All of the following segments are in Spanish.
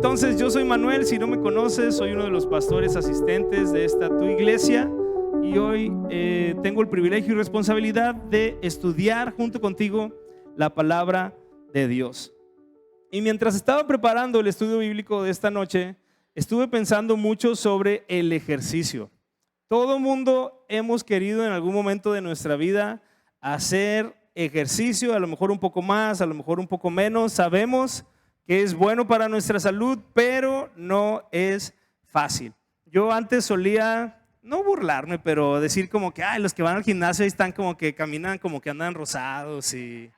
Entonces, yo soy Manuel, si no me conoces, soy uno de los pastores asistentes de esta tu iglesia y hoy tengo el privilegio y responsabilidad de estudiar junto contigo la palabra de Dios. Y mientras estaba preparando el estudio bíblico de esta noche, estuve pensando mucho sobre el ejercicio. Todo mundo hemos querido en algún momento de nuestra vida hacer ejercicio, a lo mejor un poco más, a lo mejor un poco menos. Sabemos que es bueno para nuestra salud, pero no es fácil. Yo antes solía, no burlarme, pero decir como que los que van al gimnasio ahí están como que caminan, como que andan rosados y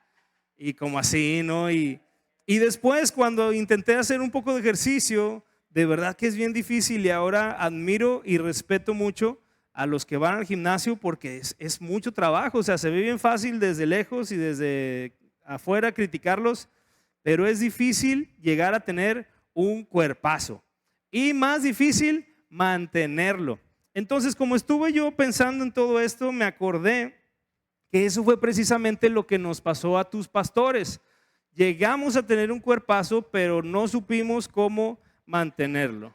como así, ¿no? Y después cuando intenté hacer un poco de ejercicio, de verdad que es bien difícil y ahora admiro y respeto mucho a los que van al gimnasio porque es mucho trabajo. O sea, se ve bien fácil desde lejos y desde afuera criticarlos, pero es difícil llegar a tener un cuerpazo y más difícil mantenerlo. Entonces, como estuve yo pensando en todo esto, me acordé que eso fue precisamente lo que nos pasó a tus pastores. Llegamos a tener un cuerpazo, pero no supimos cómo mantenerlo.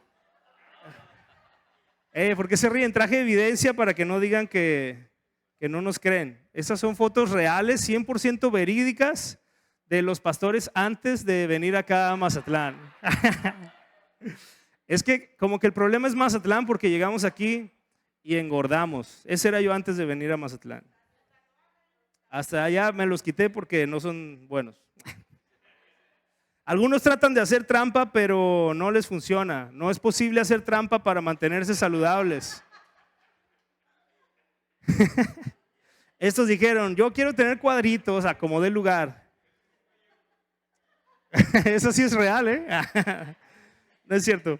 ¿Por qué se ríen? Traje evidencia para que no digan que no nos creen. Esas son fotos reales, 100% verídicas, de los pastores antes de venir acá a Mazatlán. Es que como que el problema es Mazatlán porque llegamos aquí y engordamos. Ese era yo antes de venir a Mazatlán. Hasta allá me los quité porque no son buenos. Algunos tratan de hacer trampa, pero no les funciona. No es posible hacer trampa para mantenerse saludables. Estos dijeron, yo quiero tener cuadritos a como dé lugar. Eso sí es real, ¿eh? No es cierto.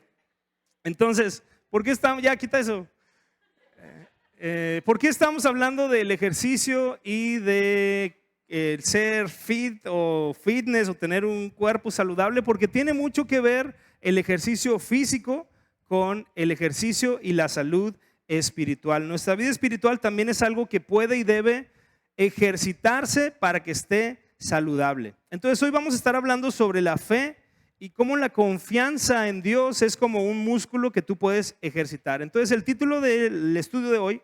Entonces, ¿por qué estamos? Ya, quita eso. ¿Por qué estamos hablando del ejercicio y de ser fit o fitness o tener un cuerpo saludable? Porque tiene mucho que ver el ejercicio físico con el ejercicio y la salud espiritual. Nuestra vida espiritual también es algo que puede y debe ejercitarse para que esté saludable. Entonces hoy vamos a estar hablando sobre la fe y cómo la confianza en Dios es como un músculo que tú puedes ejercitar. Entonces el título del estudio de hoy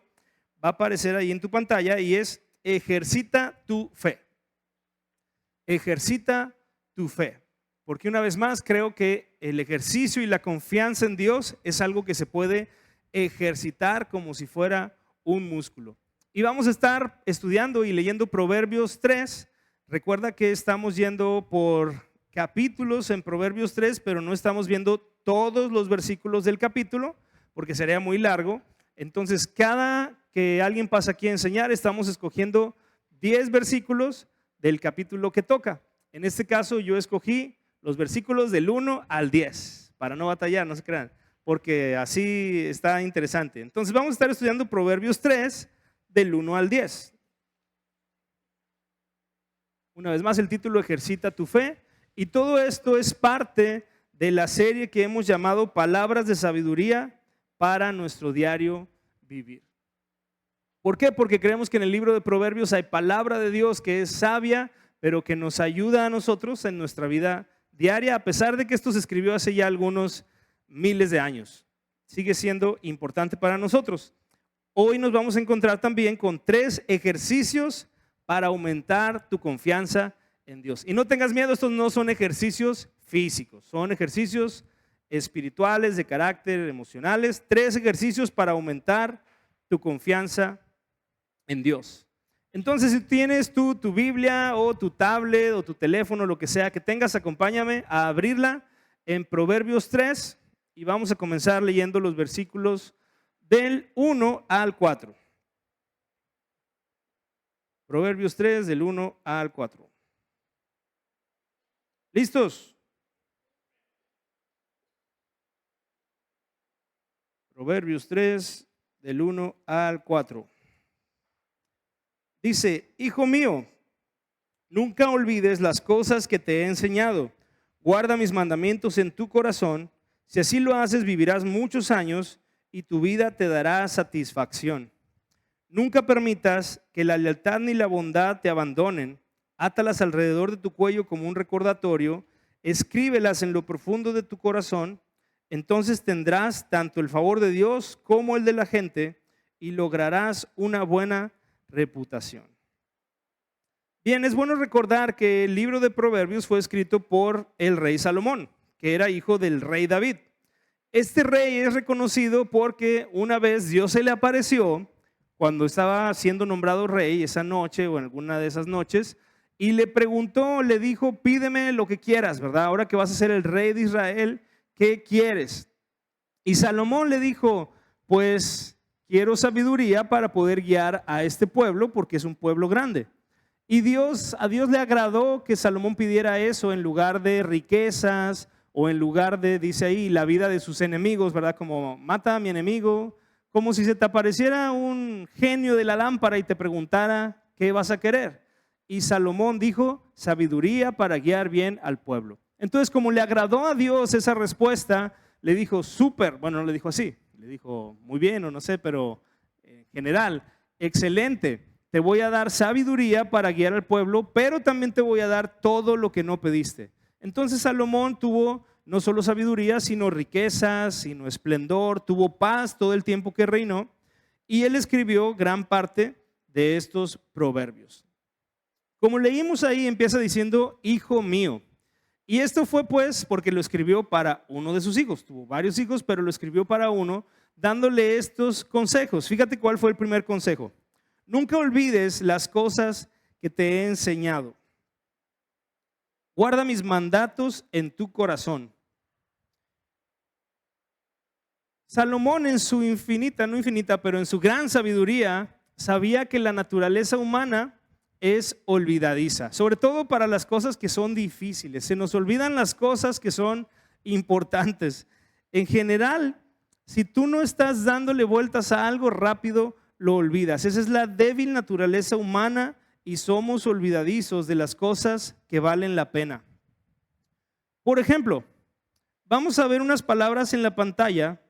va a aparecer ahí en tu pantalla y es Ejercita tu fe. Ejercita tu fe. Porque una vez más creo que el ejercicio y la confianza en Dios es algo que se puede ejercitar como si fuera un músculo. Y vamos a estar estudiando y leyendo Proverbios 3. Recuerda que estamos yendo por capítulos en Proverbios 3, pero no estamos viendo todos los versículos del capítulo porque sería muy largo. Entonces, cada que alguien pasa aquí a enseñar, estamos escogiendo 10 versículos del capítulo que toca. En este caso, yo escogí los versículos del 1 al 10, para no batallar, no se crean, porque así está interesante. Entonces, vamos a estar estudiando Proverbios 3, del 1 al 10. Una vez más, el título Ejercita tu fe, y todo esto es parte de la serie que hemos llamado Palabras de Sabiduría para nuestro diario vivir. ¿Por qué? Porque creemos que en el libro de Proverbios hay palabra de Dios que es sabia, pero que nos ayuda a nosotros en nuestra vida diaria, a pesar de que esto se escribió hace ya algunos miles de años. Sigue siendo importante para nosotros. Hoy nos vamos a encontrar también con 3 ejercicios para aumentar tu confianza en Dios. Y no tengas miedo, estos no son ejercicios físicos, son ejercicios espirituales, de carácter, emocionales. 3 ejercicios para aumentar tu confianza en Dios. Entonces, si tienes tu Biblia o tu tablet o tu teléfono, lo que sea que tengas, acompáñame a abrirla en Proverbios 3 y vamos a comenzar leyendo los versículos del 1 al 4. Proverbios 3, del 1 al 4. ¿Listos? Proverbios 3, del 1 al 4. Dice, hijo mío, nunca olvides las cosas que te he enseñado. Guarda mis mandamientos en tu corazón. Si así lo haces, vivirás muchos años y tu vida te dará satisfacción. Nunca permitas que la lealtad ni la bondad te abandonen. Átalas alrededor de tu cuello como un recordatorio. escríbelas en lo profundo de tu corazón, entonces tendrás tanto el favor de Dios como el de la gente y lograrás una buena reputación. Bien, es bueno recordar que el libro de Proverbios fue escrito por el rey Salomón, que era hijo del rey David. Este rey es reconocido porque una vez Dios se le apareció cuando estaba siendo nombrado rey esa noche o en alguna de esas noches y le preguntó, le dijo, pídeme lo que quieras, ¿verdad? Ahora que vas a ser el rey de Israel, ¿qué quieres? Y Salomón le dijo, pues quiero sabiduría para poder guiar a este pueblo porque es un pueblo grande. Y a Dios le agradó que Salomón pidiera eso en lugar de riquezas o en lugar de, dice ahí, la vida de sus enemigos, ¿verdad? Como mata a mi enemigo, como si se te apareciera un genio de la lámpara y te preguntara, ¿qué vas a querer? Y Salomón dijo, sabiduría para guiar bien al pueblo. Entonces, como le agradó a Dios esa respuesta, le dijo, súper, bueno, no le dijo así, le dijo, muy bien o no sé, pero en general, excelente. Te voy a dar sabiduría para guiar al pueblo, pero también te voy a dar todo lo que no pediste. Entonces Salomón tuvo no solo sabiduría, sino riquezas, sino esplendor, tuvo paz todo el tiempo que reinó y él escribió gran parte de estos proverbios. Como leímos ahí, empieza diciendo, hijo mío. Y esto fue pues porque lo escribió para uno de sus hijos. Tuvo varios hijos, pero lo escribió para uno, dándole estos consejos. Fíjate cuál fue el primer consejo. Nunca olvides las cosas que te he enseñado. Guarda mis mandatos en tu corazón. Salomón en su infinita, no infinita, pero en su gran sabiduría, sabía que la naturaleza humana es olvidadiza, sobre todo para las cosas que son difíciles. Se nos olvidan las cosas que son importantes. En general, si tú no estás dándole vueltas a algo rápido, lo olvidas. Esa es la débil naturaleza humana y somos olvidadizos de las cosas que valen la pena. Por ejemplo, vamos a ver unas palabras en la pantalla.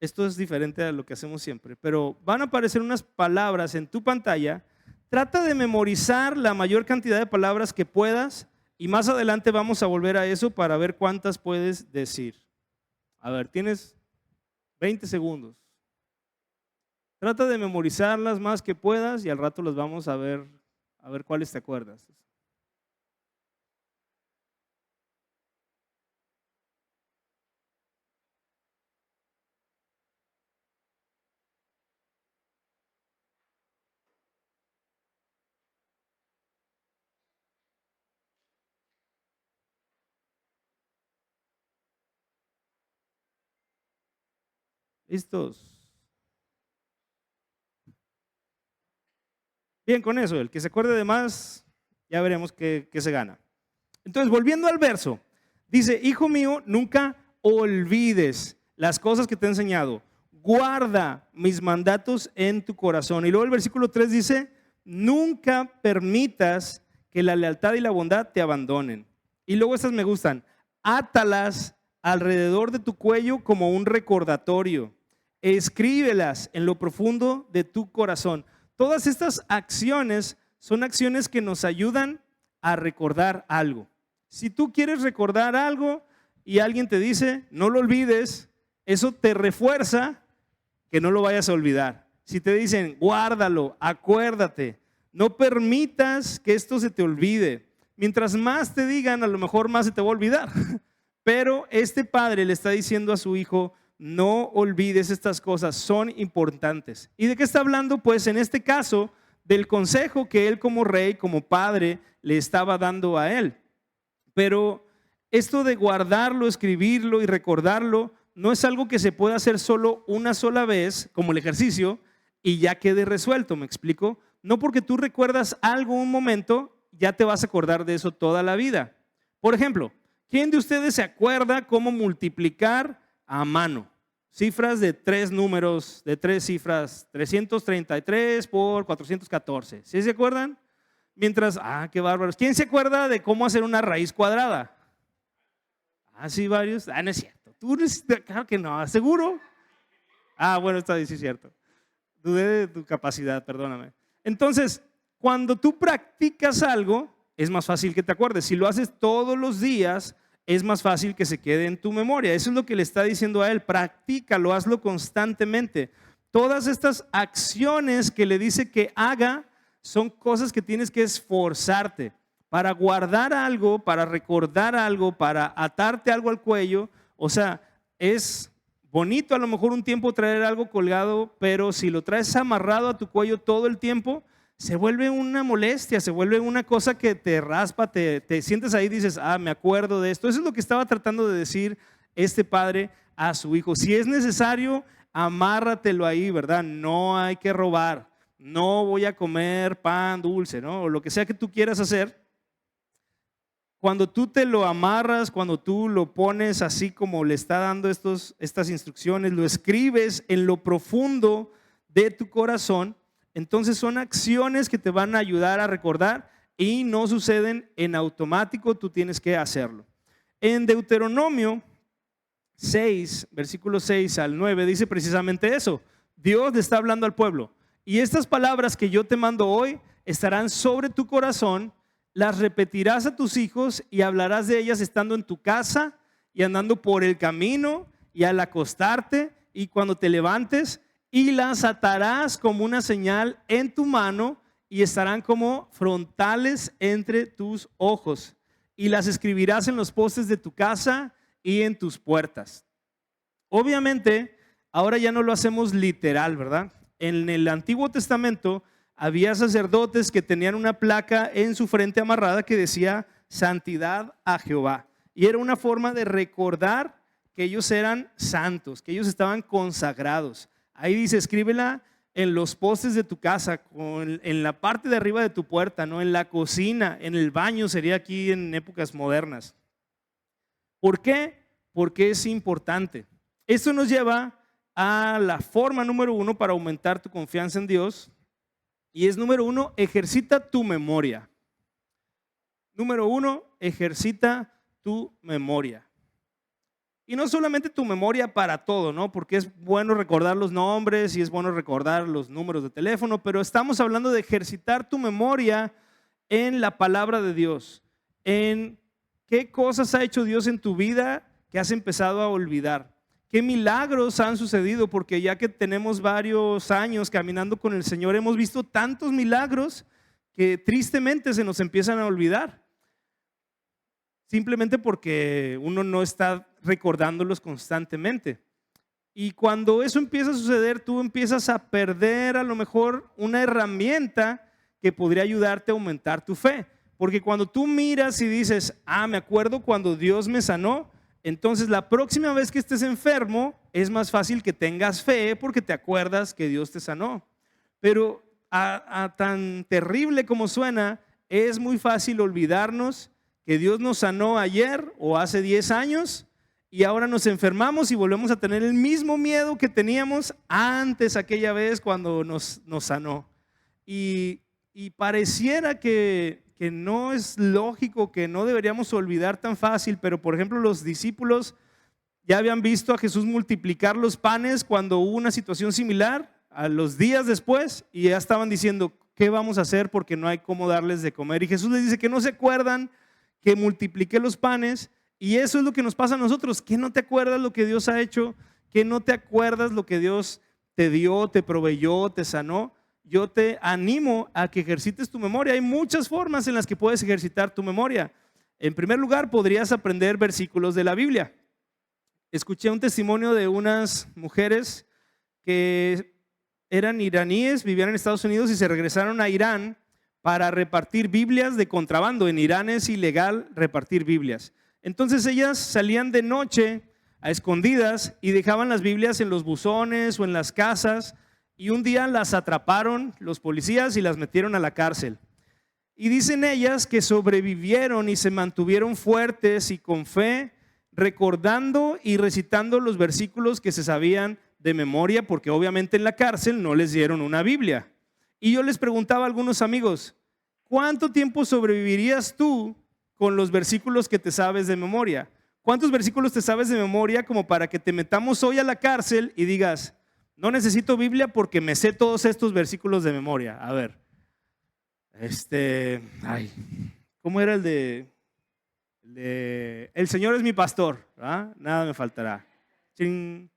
Esto es diferente a lo que hacemos siempre, pero van a aparecer unas palabras en tu pantalla. Trata de memorizar la mayor cantidad de palabras que puedas y más adelante vamos a volver a eso para ver cuántas puedes decir. A ver, tienes 20 segundos. Trata de memorizar las más que puedas y al rato las vamos a ver cuáles te acuerdas. ¿Listos? Bien, con eso, el que se acuerde de más, ya veremos qué se gana. Entonces, volviendo al verso, dice, hijo mío, nunca olvides las cosas que te he enseñado. Guarda mis mandatos en tu corazón. Y luego el versículo 3 dice, nunca permitas que la lealtad y la bondad te abandonen. Y luego estas me gustan, átalas alrededor de tu cuello como un recordatorio. Escríbelas en lo profundo de tu corazón. Todas estas acciones son acciones que nos ayudan a recordar algo. Si tú quieres recordar algo y alguien te dice, no lo olvides, eso te refuerza que no lo vayas a olvidar. Si te dicen, guárdalo, acuérdate, no permitas que esto se te olvide. Mientras más te digan, a lo mejor más se te va a olvidar. Pero este padre le está diciendo a su hijo, no olvides estas cosas, son importantes. ¿Y de qué está hablando? Pues en este caso, del consejo que él como rey, como padre, le estaba dando a él. Pero esto de guardarlo, escribirlo y recordarlo, no es algo que se pueda hacer solo una sola vez, como el ejercicio, y ya quede resuelto, ¿me explico? No porque tú recuerdas algo un momento, ya te vas a acordar de eso toda la vida. Por ejemplo, ¿quién de ustedes se acuerda cómo multiplicar a mano? Cifras de 3 números, de 3 cifras, 333 por 414. ¿Sí se acuerdan? Mientras, qué bárbaros. ¿Quién se acuerda de cómo hacer una raíz cuadrada? Sí, varios. No es cierto. Tú eres, claro que no, ¿seguro? Bueno, está bien, sí es cierto. Dudé de tu capacidad, perdóname. Entonces, cuando tú practicas algo, es más fácil que te acuerdes. Si lo haces todos los días, es más fácil que se quede en tu memoria. Eso es lo que le está diciendo a él, practícalo, hazlo constantemente. Todas estas acciones que le dice que haga son cosas que tienes que esforzarte para guardar algo, para recordar algo, para atarte algo al cuello. O sea, es bonito a lo mejor un tiempo traer algo colgado, pero si lo traes amarrado a tu cuello todo el tiempo, se vuelve una molestia, se vuelve una cosa que te raspa, te sientes ahí y dices, me acuerdo de esto. Eso es lo que estaba tratando de decir este padre a su hijo. Si es necesario, amárratelo ahí, ¿verdad? No hay que robar, no voy a comer pan dulce, ¿no? O lo que sea que tú quieras hacer. Cuando tú te lo amarras, cuando tú lo pones así como le está dando estas instrucciones, lo escribes en lo profundo de tu corazón, entonces son acciones que te van a ayudar a recordar y no suceden en automático, tú tienes que hacerlo. En Deuteronomio 6, versículos 6 al 9, dice precisamente eso. Dios le está hablando al pueblo. Y estas palabras que yo te mando hoy estarán sobre tu corazón, las repetirás a tus hijos y hablarás de ellas estando en tu casa y andando por el camino y al acostarte y cuando te levantes, y las atarás como una señal en tu mano y estarán como frontales entre tus ojos, y las escribirás en los postes de tu casa y en tus puertas. Obviamente, ahora ya no lo hacemos literal, ¿verdad? En el Antiguo Testamento había sacerdotes que tenían una placa en su frente amarrada que decía santidad a Jehová. Y era una forma de recordar que ellos eran santos, que ellos estaban consagrados. Ahí dice, escríbela en los postes de tu casa, en la parte de arriba de tu puerta, ¿no? En la cocina, en el baño, sería aquí en épocas modernas. ¿Por qué? Porque es importante. Esto nos lleva a la forma número 1 para aumentar tu confianza en Dios. Y es número 1, ejercita tu memoria. Número 1, ejercita tu memoria. Y no solamente tu memoria para todo, ¿no? Porque es bueno recordar los nombres y es bueno recordar los números de teléfono, pero estamos hablando de ejercitar tu memoria en la palabra de Dios, en qué cosas ha hecho Dios en tu vida que has empezado a olvidar. ¿Qué milagros han sucedido? Porque ya que tenemos varios años caminando con el Señor, hemos visto tantos milagros que tristemente se nos empiezan a olvidar. Simplemente porque uno no está recordándolos constantemente. Y cuando eso empieza a suceder, tú empiezas a perder a lo mejor una herramienta que podría ayudarte a aumentar tu fe. Porque cuando tú miras y dices, me acuerdo cuando Dios me sanó, entonces la próxima vez que estés enfermo es más fácil que tengas fe porque te acuerdas que Dios te sanó. Pero a tan terrible como suena, es muy fácil olvidarnos que Dios nos sanó ayer o hace 10 años y ahora nos enfermamos y volvemos a tener el mismo miedo que teníamos antes aquella vez cuando nos sanó. Y pareciera que no es lógico, que no deberíamos olvidar tan fácil, pero por ejemplo los discípulos ya habían visto a Jesús multiplicar los panes cuando hubo una situación similar a los días después y ya estaban diciendo, ¿qué vamos a hacer? Porque no hay cómo darles de comer. Y Jesús les dice que no se acuerdan que multipliqué los panes, y eso es lo que nos pasa a nosotros, que no te acuerdas lo que Dios ha hecho, que no te acuerdas lo que Dios te dio, te proveyó, te sanó. Yo te animo a que ejercites tu memoria. Hay muchas formas en las que puedes ejercitar tu memoria. En primer lugar, podrías aprender versículos de la Biblia. Escuché un testimonio de unas mujeres que eran iraníes, vivían en Estados Unidos y se regresaron a Irán para repartir Biblias de contrabando. En Irán es ilegal repartir Biblias. Entonces ellas salían de noche a escondidas y dejaban las Biblias en los buzones o en las casas, y un día las atraparon los policías y las metieron a la cárcel. Y dicen ellas que sobrevivieron y se mantuvieron fuertes y con fe, recordando y recitando los versículos que se sabían de memoria, porque obviamente en la cárcel no les dieron una Biblia. Y yo les preguntaba a algunos amigos, ¿cuánto tiempo sobrevivirías tú con los versículos que te sabes de memoria? ¿Cuántos versículos te sabes de memoria como para que te metamos hoy a la cárcel y digas, no necesito Biblia porque me sé todos estos versículos de memoria? A ver, ¿Cómo era el Señor es mi pastor, ¿verdad? Nada me faltará. Chin.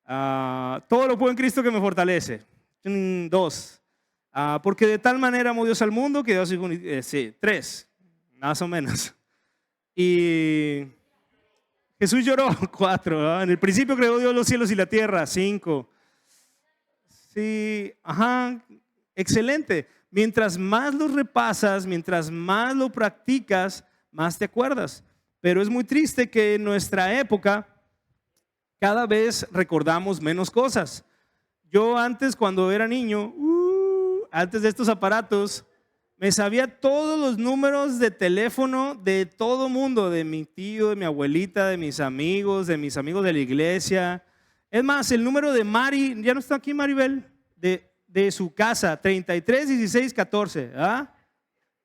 Todo lo puedo en Cristo que me fortalece. Chin. 2. Porque de tal manera amó Dios al mundo que dio a su hijo. Sí, 3, más o menos. Y Jesús lloró. 4. ¿verdad? En el principio creó Dios los cielos y la tierra. 5. Sí, ajá, excelente. Mientras más lo repasas, mientras más lo practicas, más te acuerdas. Pero es muy triste que en nuestra época cada vez recordamos menos cosas. Yo antes, cuando era niño, antes de estos aparatos, me sabía todos los números de teléfono de todo mundo, de mi tío, de mi abuelita, de mis amigos de la iglesia. Es más, el número de Mari, ya no está aquí Maribel, de su casa, 33 16 14, ¿ah?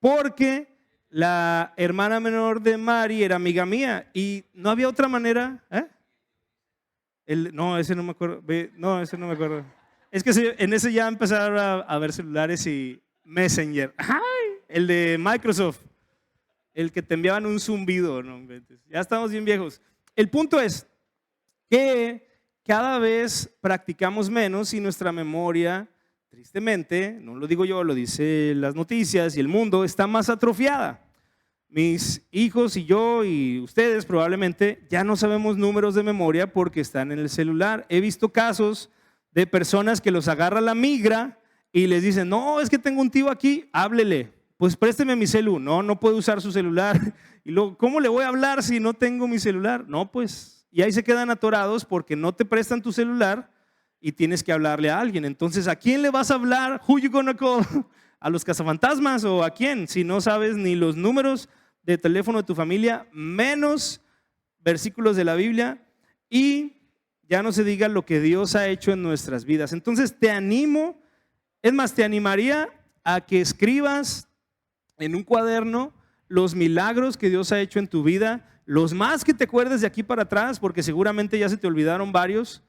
Porque la hermana menor de Mari era amiga mía y no había otra manera, ¿eh? No, ese no me acuerdo, no, ese no me acuerdo. Es que en ese ya empezaron a ver celulares y Messenger. ¡Ay! El de Microsoft, el que te enviaban un zumbido, no, ya estamos bien viejos. El punto es que cada vez practicamos menos y nuestra memoria, tristemente, no lo digo yo, lo dicen las noticias y el mundo, está más atrofiada. Mis hijos y yo y ustedes probablemente ya no sabemos números de memoria porque están en el celular. He visto casos de personas que los agarra la migra y les dicen, no, es que tengo un tío aquí, háblele. Pues présteme mi celu. No puede usar su celular. Y luego, ¿cómo le voy a hablar si no tengo mi celular? No, pues... Y ahí se quedan atorados porque no te prestan tu celular y tienes que hablarle a alguien. Entonces, ¿a quién le vas a hablar? Who you gonna call? ¿A los cazafantasmas o a quién? Si no sabes ni los números de teléfono de tu familia, menos versículos de la Biblia y ya no se diga lo que Dios ha hecho en nuestras vidas. Entonces, te animo, es más, te animaría a que escribas en un cuaderno los milagros que Dios ha hecho en tu vida, los más que te acuerdes de aquí para atrás, porque seguramente ya se te olvidaron varios,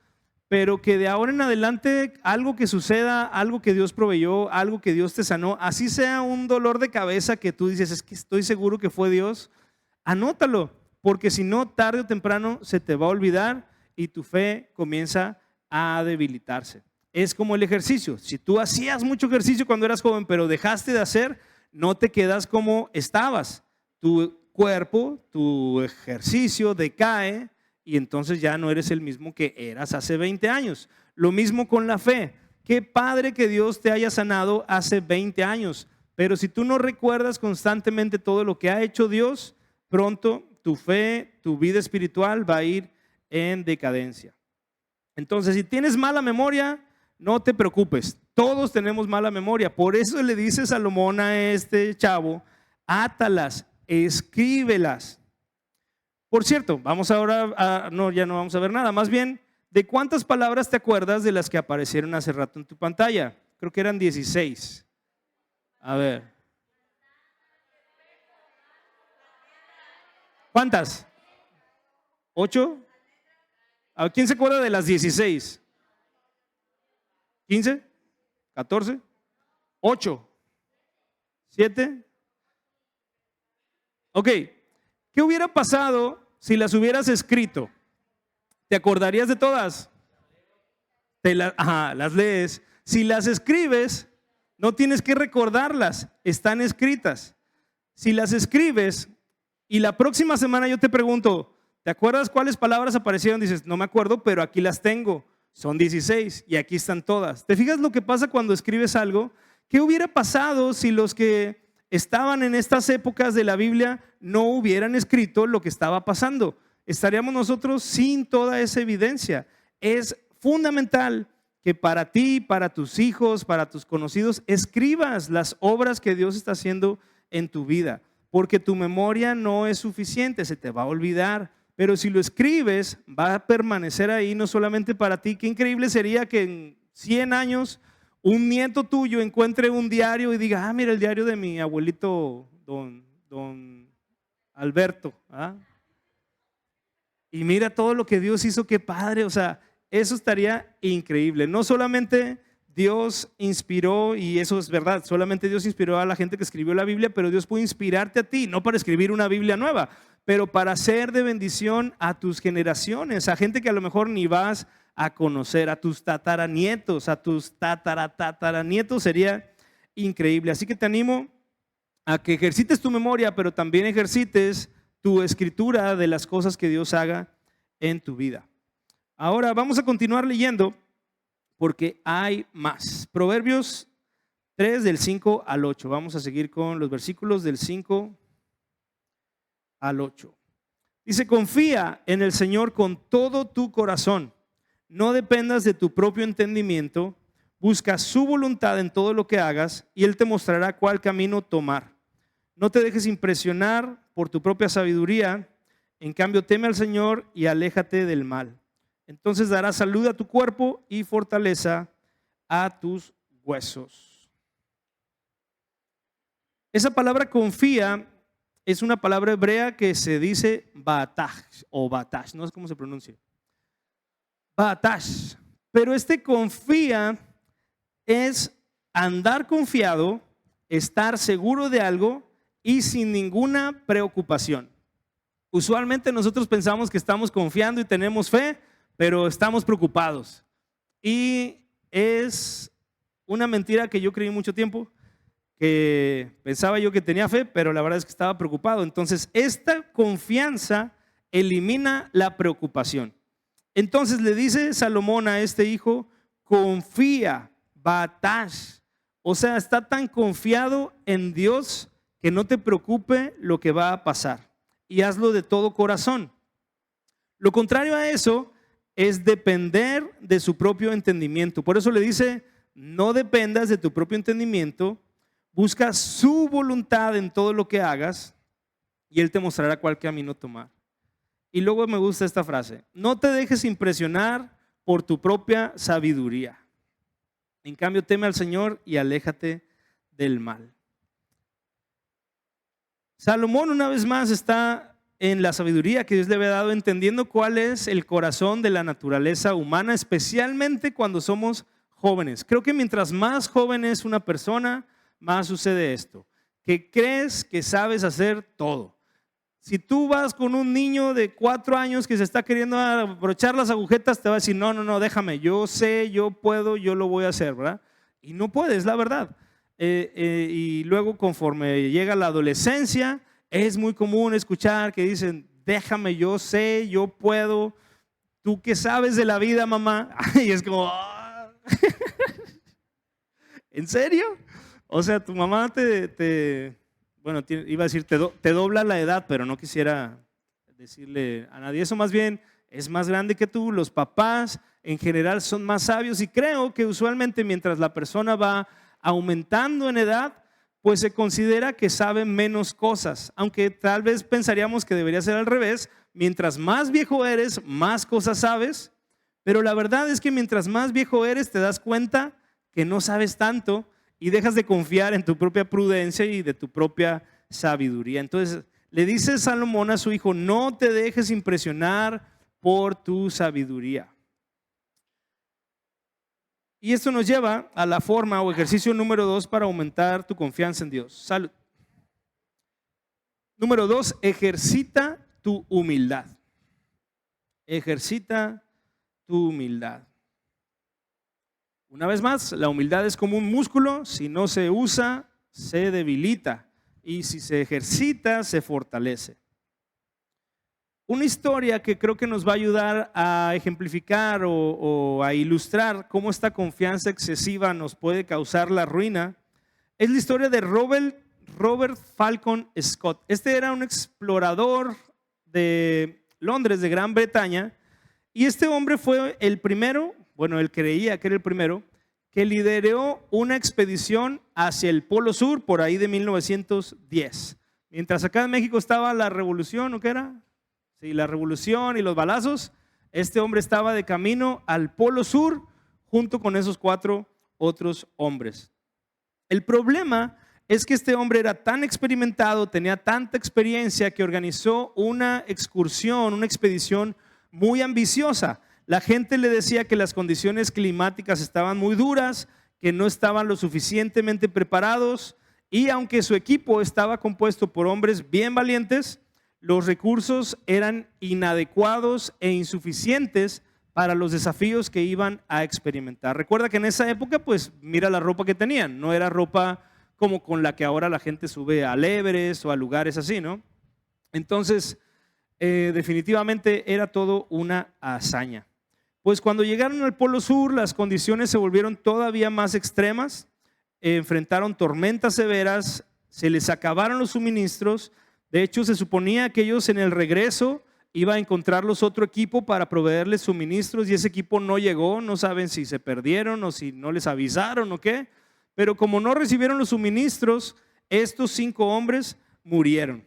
pero que de ahora en adelante algo que suceda, algo que Dios proveyó, algo que Dios te sanó, así sea un dolor de cabeza que tú dices, es que estoy seguro que fue Dios, anótalo, porque si no, tarde o temprano se te va a olvidar y tu fe comienza a debilitarse. Es como el ejercicio. Si tú hacías mucho ejercicio cuando eras joven, pero dejaste de hacer, no te quedas como estabas. Tu cuerpo, tu ejercicio decae y entonces ya no eres el mismo que eras hace 20 años. Lo mismo con la fe. Qué padre que Dios te haya sanado hace 20 años, pero si tú no recuerdas constantemente todo lo que ha hecho Dios, pronto tu fe, tu vida espiritual va a ir en decadencia. Entonces, si tienes mala memoria, no te preocupes, todos tenemos mala memoria. Por eso le dice Salomón a este chavo, átalas, escríbelas. Por cierto, vamos ahora no, ya no vamos a ver nada. Más bien, ¿de cuántas palabras te acuerdas de las que aparecieron hace rato en tu pantalla? Creo que eran 16. A ver. ¿Cuántas? ¿8? ¿A quién se acuerda de las 16? ¿15? ¿14? ¿8? ¿7? Ok, ¿qué hubiera pasado si las hubieras escrito? ¿Te acordarías de todas? Las lees. Si las escribes, no tienes que recordarlas, están escritas. Si las escribes y la próxima semana yo te pregunto, ¿te acuerdas cuáles palabras aparecieron? Dices, no me acuerdo, pero aquí las tengo. Son 16 y aquí están todas. ¿Te fijas lo que pasa cuando escribes algo? ¿Qué hubiera pasado si los que estaban en estas épocas de la Biblia no hubieran escrito lo que estaba pasando? Estaríamos nosotros sin toda esa evidencia. Es fundamental que para ti, para tus hijos, para tus conocidos, escribas las obras que Dios está haciendo en tu vida, porque tu memoria no es suficiente, se te va a olvidar. Pero si lo escribes, va a permanecer ahí, no solamente para ti. Qué increíble sería que en 100 años un nieto tuyo encuentre un diario y diga, mira el diario de mi abuelito don Alberto. ¿Ah? Y mira todo lo que Dios hizo, qué padre. O sea, eso estaría increíble. No solamente Dios inspiró, y eso es verdad, solamente Dios inspiró a la gente que escribió la Biblia, pero Dios puede inspirarte a ti, no para escribir una Biblia nueva, pero para ser de bendición a tus generaciones, a gente que a lo mejor ni vas a conocer, a tus tataranietos, a tus tataranietos, sería increíble. Así que te animo a que ejercites tu memoria, pero también ejercites tu escritura de las cosas que Dios haga en tu vida. Ahora vamos a continuar leyendo porque hay más. Proverbios 3 del 5 al 8. Vamos a seguir con los versículos del 5 al 8. Dice: confía en el Señor con todo tu corazón. No dependas de tu propio entendimiento. Busca su voluntad en todo lo que hagas y Él te mostrará cuál camino tomar. No te dejes impresionar por tu propia sabiduría. En cambio, teme al Señor y aléjate del mal. Entonces dará salud a tu cuerpo y fortaleza a tus huesos. Esa palabra confía es una palabra hebrea que se dice batash o batash, no sé cómo se pronuncia. Batash. Pero este confía es andar confiado, estar seguro de algo y sin ninguna preocupación. Usualmente nosotros pensamos que estamos confiando y tenemos fe, pero estamos preocupados. Y es una mentira que yo creí mucho tiempo, que pensaba yo que tenía fe, pero la verdad es que estaba preocupado. Entonces, esta confianza elimina la preocupación. Entonces le dice Salomón a este hijo: confía, batash. O sea, está tan confiado en Dios que no te preocupe lo que va a pasar. Y hazlo de todo corazón. Lo contrario a eso es depender de su propio entendimiento. Por eso le dice: no dependas de tu propio entendimiento, busca su voluntad en todo lo que hagas y Él te mostrará cuál camino tomar. Y luego me gusta esta frase: no te dejes impresionar por tu propia sabiduría. En cambio, teme al Señor y aléjate del mal. Salomón una vez más está en la sabiduría que Dios le había dado, entendiendo cuál es el corazón de la naturaleza humana, especialmente cuando somos jóvenes. Creo que mientras más joven es una persona, más sucede esto, que crees que sabes hacer todo. Si tú vas con un niño de 4 años que se está queriendo abrochar las agujetas, te va a decir: no, déjame, yo sé, yo puedo, yo lo voy a hacer, ¿verdad? Y no puedes, la verdad. Y luego, conforme llega la adolescencia, es muy común escuchar que dicen: déjame, yo sé, yo puedo, ¿tú qué sabes de la vida, mamá? Y es como, oh. ¿En serio? O sea, tu mamá bueno, iba a decir te dobla la edad, pero no quisiera decirle a nadie eso. Más bien, es más grande que tú. Los papás en general son más sabios, y creo que usualmente mientras la persona va aumentando en edad, pues se considera que sabe menos cosas, aunque tal vez pensaríamos que debería ser al revés. Mientras más viejo eres, más cosas sabes, pero la verdad es que mientras más viejo eres, te das cuenta que no sabes tanto y dejas de confiar en tu propia prudencia y de tu propia sabiduría. Entonces le dice Salomón a su hijo: no te dejes impresionar por tu sabiduría. Y esto nos lleva a la forma o ejercicio número 2 para aumentar tu confianza en Dios. Salud. Número 2, ejercita tu humildad. Ejercita tu humildad. Una vez más, la humildad es como un músculo: si no se usa, se debilita, y si se ejercita, se fortalece. Una historia que creo que nos va a ayudar a ejemplificar o a ilustrar cómo esta confianza excesiva nos puede causar la ruina es la historia de Robert Falcon Scott. Este era un explorador de Londres, de Gran Bretaña, y este hombre fue el primero, bueno, él creía que era el primero, que lideró una expedición hacia el Polo Sur por ahí de 1910. Mientras acá en México estaba la revolución, ¿o qué era? Sí, la revolución y los balazos. Este hombre estaba de camino al Polo Sur junto con esos 4 otros hombres. El problema es que este hombre era tan experimentado, tenía tanta experiencia, que organizó una excursión, una expedición muy ambiciosa. La gente le decía que las condiciones climáticas estaban muy duras, que no estaban lo suficientemente preparados, y aunque su equipo estaba compuesto por hombres bien valientes, los recursos eran inadecuados e insuficientes para los desafíos que iban a experimentar. Recuerda que en esa época, pues mira la ropa que tenían, no era ropa como con la que ahora la gente sube al Everest o a lugares así, ¿no? Entonces, definitivamente era todo una hazaña. Pues cuando llegaron al Polo Sur, las condiciones se volvieron todavía más extremas, enfrentaron tormentas severas, se les acabaron los suministros. De hecho, se suponía que ellos en el regreso iba a encontrarlos otro equipo para proveerles suministros, y ese equipo no llegó. No saben si se perdieron o si no les avisaron o qué, pero como no recibieron los suministros, estos 5 hombres murieron.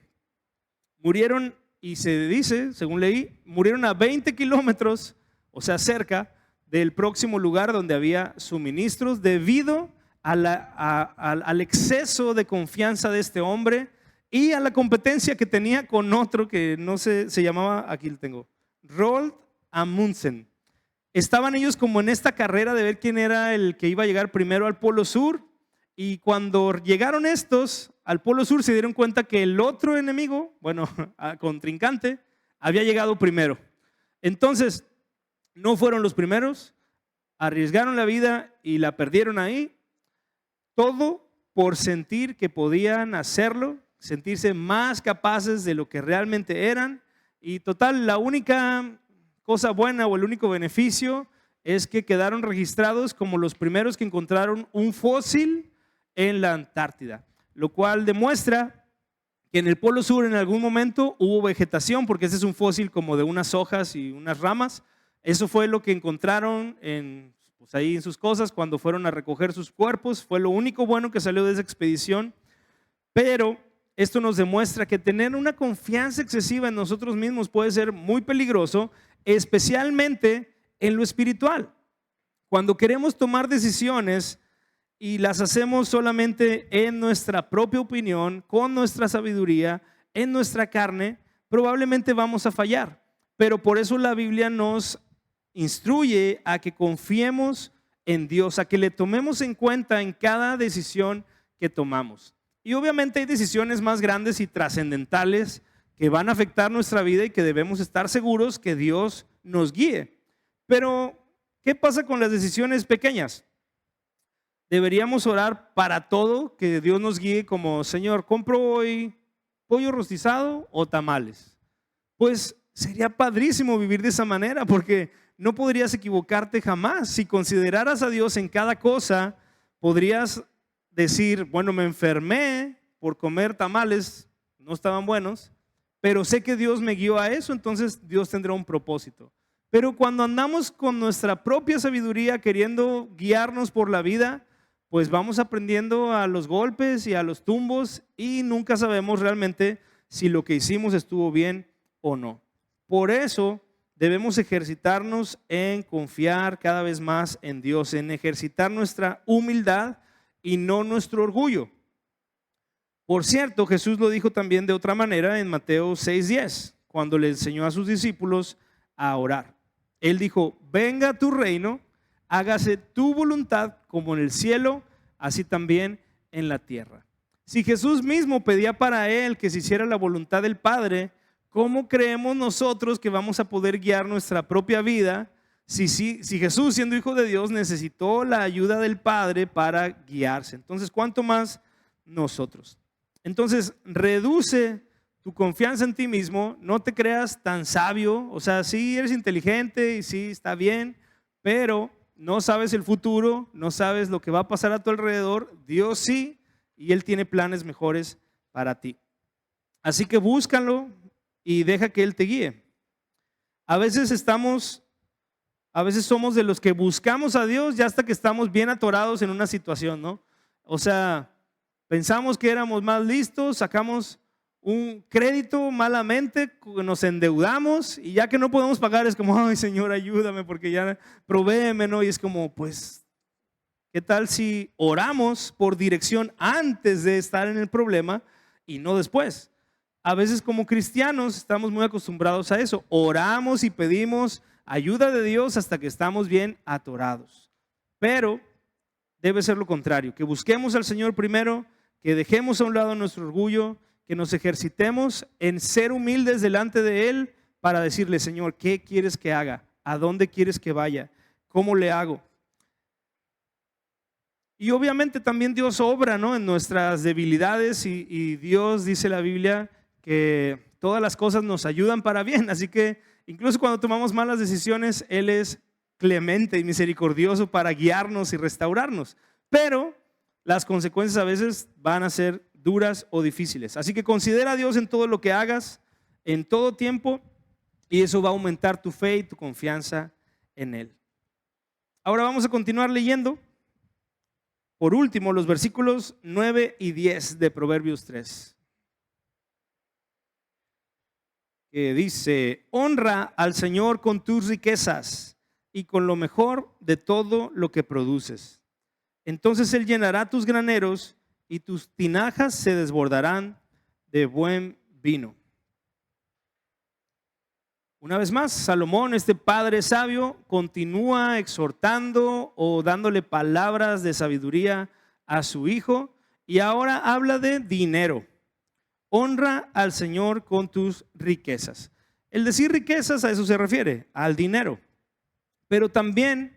Murieron, y se dice, según leí, murieron a 20 kilómetros, o sea, cerca del próximo lugar donde había suministros, debido al exceso de confianza de este hombre y a la competencia que tenía con otro que no sé, se llamaba, aquí lo tengo, Roald Amundsen. Estaban ellos como en esta carrera de ver quién era el que iba a llegar primero al Polo Sur, y cuando llegaron estos al Polo Sur se dieron cuenta que el otro enemigo, bueno, contrincante, había llegado primero. Entonces, no fueron los primeros, arriesgaron la vida y la perdieron ahí, todo por sentir que podían hacerlo, sentirse más capaces de lo que realmente eran. Y total, la única cosa buena o el único beneficio es que quedaron registrados como los primeros que encontraron un fósil en la Antártida, lo cual demuestra que en el Polo Sur en algún momento hubo vegetación, porque ese es un fósil como de unas hojas y unas ramas. Eso fue lo que encontraron pues ahí en sus cosas cuando fueron a recoger sus cuerpos. Fue lo único bueno que salió de esa expedición. Pero esto nos demuestra que tener una confianza excesiva en nosotros mismos puede ser muy peligroso, especialmente en lo espiritual. Cuando queremos tomar decisiones y las hacemos solamente en nuestra propia opinión, con nuestra sabiduría, en nuestra carne, probablemente vamos a fallar. Pero por eso la Biblia nos instruye a que confiemos en Dios, a que le tomemos en cuenta en cada decisión que tomamos. Y obviamente hay decisiones más grandes y trascendentales que van a afectar nuestra vida y que debemos estar seguros que Dios nos guíe. Pero, ¿qué pasa con las decisiones pequeñas? Deberíamos orar para todo, que Dios nos guíe, como: Señor, ¿compro hoy pollo rostizado o tamales? Pues sería padrísimo vivir de esa manera, porque no podrías equivocarte jamás. Si consideraras a Dios en cada cosa, podrías decir: bueno, me enfermé por comer tamales, no estaban buenos, pero sé que Dios me guió a eso, entonces Dios tendrá un propósito. Pero cuando andamos con nuestra propia sabiduría queriendo guiarnos por la vida, pues vamos aprendiendo a los golpes y a los tumbos, y nunca sabemos realmente si lo que hicimos estuvo bien o no. Por eso debemos ejercitarnos en confiar cada vez más en Dios, en ejercitar nuestra humildad y no nuestro orgullo. Por cierto, Jesús lo dijo también de otra manera en Mateo 6:10, cuando le enseñó a sus discípulos a orar. Él dijo: venga tu reino, hágase tu voluntad como en el cielo, así también en la tierra. Si Jesús mismo pedía para él que se hiciera la voluntad del Padre, ¿cómo creemos nosotros que vamos a poder guiar nuestra propia vida si Jesús, siendo hijo de Dios, necesitó la ayuda del Padre para guiarse? Entonces, ¿cuánto más nosotros? Entonces, reduce tu confianza en ti mismo, no te creas tan sabio. O sea, sí eres inteligente y sí está bien, pero no sabes el futuro, no sabes lo que va a pasar a tu alrededor. Dios sí, y Él tiene planes mejores para ti. Así que búscalo y deja que Él te guíe. A veces somos de los que buscamos a Dios ya hasta que estamos bien atorados en una situación, ¿no? O sea, pensamos que éramos más listos, sacamos un crédito malamente, nos endeudamos, y ya que no podemos pagar es como: ay, Señor, ayúdame, porque ya provéeme, ¿no? Y es como, pues, ¿qué tal si oramos por dirección antes de estar en el problema y no después? A veces como cristianos estamos muy acostumbrados a eso. Oramos y pedimos ayuda de Dios hasta que estamos bien atorados. Pero debe ser lo contrario, que busquemos al Señor primero, que dejemos a un lado nuestro orgullo, que nos ejercitemos en ser humildes delante de Él para decirle, Señor, ¿qué quieres que haga? ¿A dónde quieres que vaya? ¿Cómo le hago? Y obviamente también Dios obra, ¿no?, en nuestras debilidades y Dios, dice la Biblia, que todas las cosas nos ayudan para bien. Así que incluso cuando tomamos malas decisiones, Él es clemente y misericordioso para guiarnos y restaurarnos. Pero las consecuencias a veces van a ser duras o difíciles. Así que considera a Dios en todo lo que hagas, en todo tiempo, y eso va a aumentar tu fe y tu confianza en Él. Ahora vamos a continuar leyendo. Por último, los versículos 9 y 10 de Proverbios 3. Que dice, honra al Señor con tus riquezas y con lo mejor de todo lo que produces. Entonces Él llenará tus graneros y tus tinajas se desbordarán de buen vino. Una vez más, Salomón, este padre sabio, continúa exhortando o dándole palabras de sabiduría a su hijo y ahora habla de dinero. Honra al Señor con tus riquezas. El decir riquezas, a eso se refiere, al dinero. Pero también,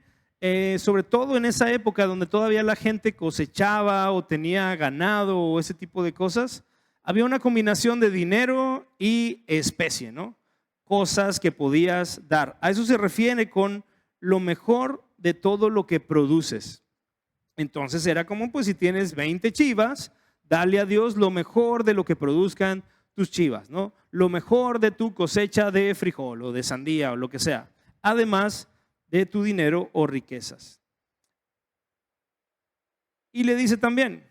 sobre todo en esa época donde todavía la gente cosechaba o tenía ganado o ese tipo de cosas, había una combinación de dinero y especie, ¿no? Cosas que podías dar. A eso se refiere con lo mejor de todo lo que produces. Entonces era como, pues, si tienes 20 chivas, dale a Dios lo mejor de lo que produzcan tus chivas, ¿no? Lo mejor de tu cosecha de frijol o de sandía o lo que sea, además de tu dinero o riquezas. Y le dice también,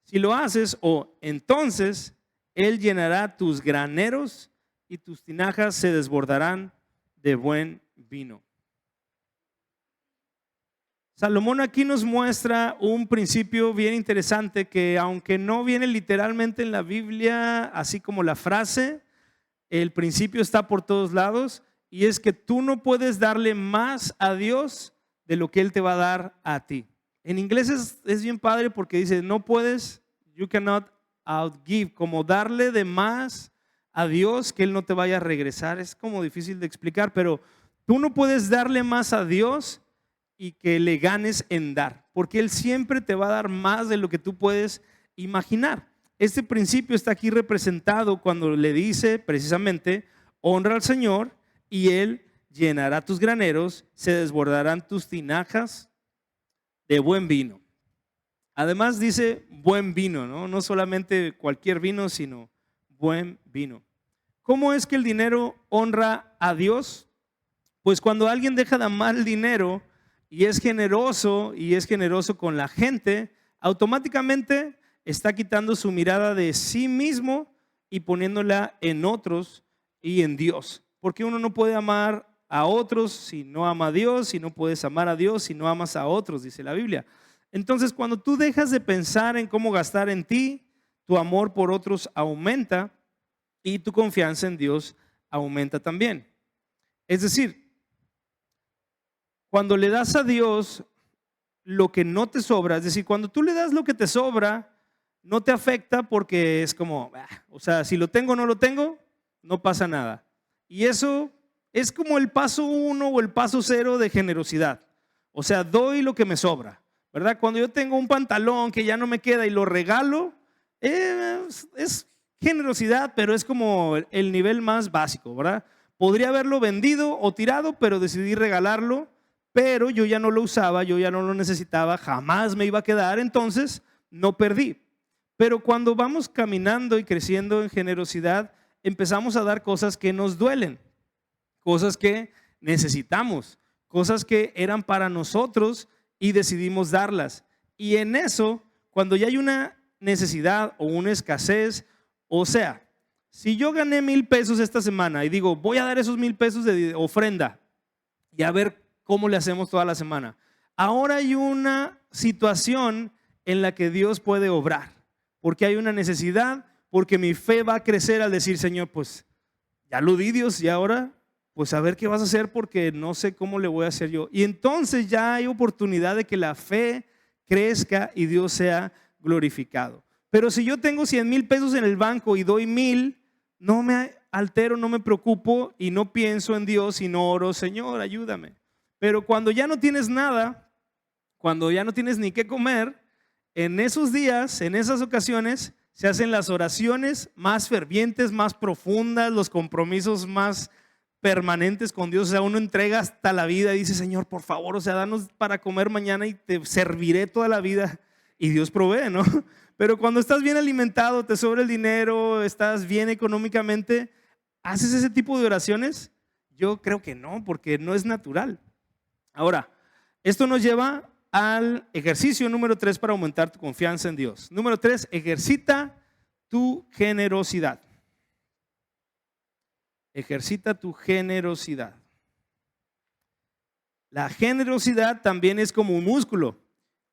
si lo haces, entonces Él llenará tus graneros y tus tinajas se desbordarán de buen vino. Salomón aquí nos muestra un principio bien interesante que, aunque no viene literalmente en la Biblia, así como la frase, el principio está por todos lados, y es que tú no puedes darle más a Dios de lo que Él te va a dar a ti. En inglés es bien padre porque dice, no puedes, you cannot outgive, como darle de más a Dios que Él no te vaya a regresar. Es como difícil de explicar, pero tú no puedes darle más a Dios y que le ganes en dar, porque Él siempre te va a dar más de lo que tú puedes imaginar. Este principio está aquí representado cuando le dice precisamente, honra al Señor y Él llenará tus graneros, se desbordarán tus tinajas de buen vino. Además dice buen vino, ¿no? No solamente cualquier vino, sino buen vino. ¿Cómo es que el dinero honra a Dios? Pues cuando alguien deja de amar el dinero y es generoso con la gente, automáticamente está quitando su mirada de sí mismo y poniéndola en otros y en Dios. Porque uno no puede amar a otros si no ama a Dios, y no puedes amar a Dios si no amas a otros, dice la Biblia. Entonces, cuando tú dejas de pensar en cómo gastar en ti, tu amor por otros aumenta y tu confianza en Dios aumenta también. Es decir, cuando le das a Dios lo que no te sobra, es decir, cuando tú le das lo que te sobra, no te afecta porque es como, o sea, si lo tengo o no lo tengo, no pasa nada. Y eso es como el paso 1 o el paso 0 de generosidad. O sea, doy lo que me sobra, ¿verdad? Cuando yo tengo un pantalón que ya no me queda y lo regalo, es generosidad, pero es como el nivel más básico, ¿verdad? Podría haberlo vendido o tirado, pero decidí regalarlo, pero yo ya no lo usaba, yo ya no lo necesitaba, jamás me iba a quedar, entonces no perdí. Pero cuando vamos caminando y creciendo en generosidad, empezamos a dar cosas que nos duelen, cosas que necesitamos, cosas que eran para nosotros y decidimos darlas. Y en eso, cuando ya hay una necesidad o una escasez, o sea, si yo gané 1,000 pesos esta semana y digo, voy a dar esos 1,000 pesos de ofrenda y a ver cómo le hacemos toda la semana. Ahora hay una situación en la que Dios puede obrar, porque hay una necesidad, porque mi fe va a crecer al decir, Señor, pues ya lo di, Dios, y ahora pues a ver qué vas a hacer porque no sé cómo le voy a hacer yo. Y entonces ya hay oportunidad de que la fe crezca y Dios sea glorificado. Pero si yo tengo 100,000 pesos en el banco y doy 1,000, no me altero, no me preocupo y no pienso en Dios y no oro, Señor, ayúdame. Pero cuando ya no tienes nada, cuando ya no tienes ni qué comer, en esos días, en esas ocasiones, se hacen las oraciones más fervientes, más profundas, los compromisos más permanentes con Dios. O sea, uno entrega hasta la vida y dice, Señor, por favor, o sea, danos para comer mañana y te serviré toda la vida. Y Dios provee, ¿no? Pero cuando estás bien alimentado, te sobra el dinero, estás bien económicamente, ¿haces ese tipo de oraciones? Yo creo que no, porque no es natural. Ahora, esto nos lleva al ejercicio número 3 para aumentar tu confianza en Dios. Número 3, ejercita tu generosidad. Ejercita tu generosidad. La generosidad también es como un músculo.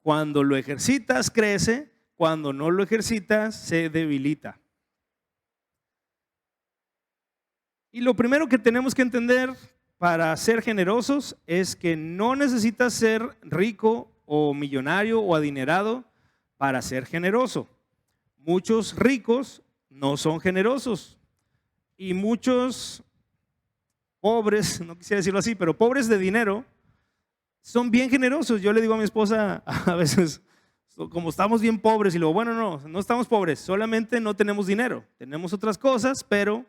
Cuando lo ejercitas, crece. Cuando no lo ejercitas, se debilita. Y lo primero que tenemos que entender para ser generosos es que no necesitas ser rico o millonario o adinerado para ser generoso. Muchos ricos no son generosos y muchos pobres, no quisiera decirlo así, pero pobres de dinero son bien generosos. Yo le digo a mi esposa a veces, como estamos bien pobres, y luego, bueno, no estamos pobres, solamente no tenemos dinero, tenemos otras cosas, pero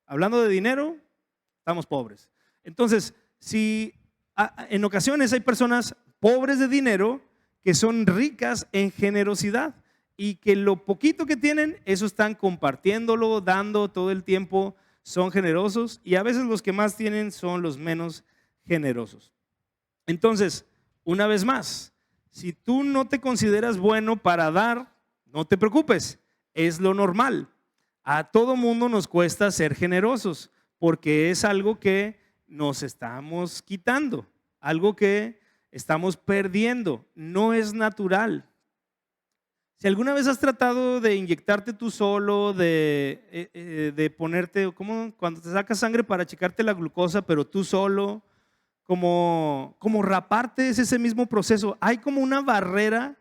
hablando de dinero, estamos pobres. Entonces, si en ocasiones hay personas pobres de dinero que son ricas en generosidad y que lo poquito que tienen, eso están compartiéndolo, dando todo el tiempo, son generosos, y a veces los que más tienen son los menos generosos. Entonces, una vez más, si tú no te consideras bueno para dar, no te preocupes, es lo normal. A todo mundo nos cuesta ser generosos porque es algo que nos estamos quitando, algo que estamos perdiendo, no es natural. Si alguna vez has tratado de inyectarte tú solo, de ponerte, como cuando te sacas sangre para checarte la glucosa, pero tú solo, como raparte, es ese mismo proceso. Hay como una barrera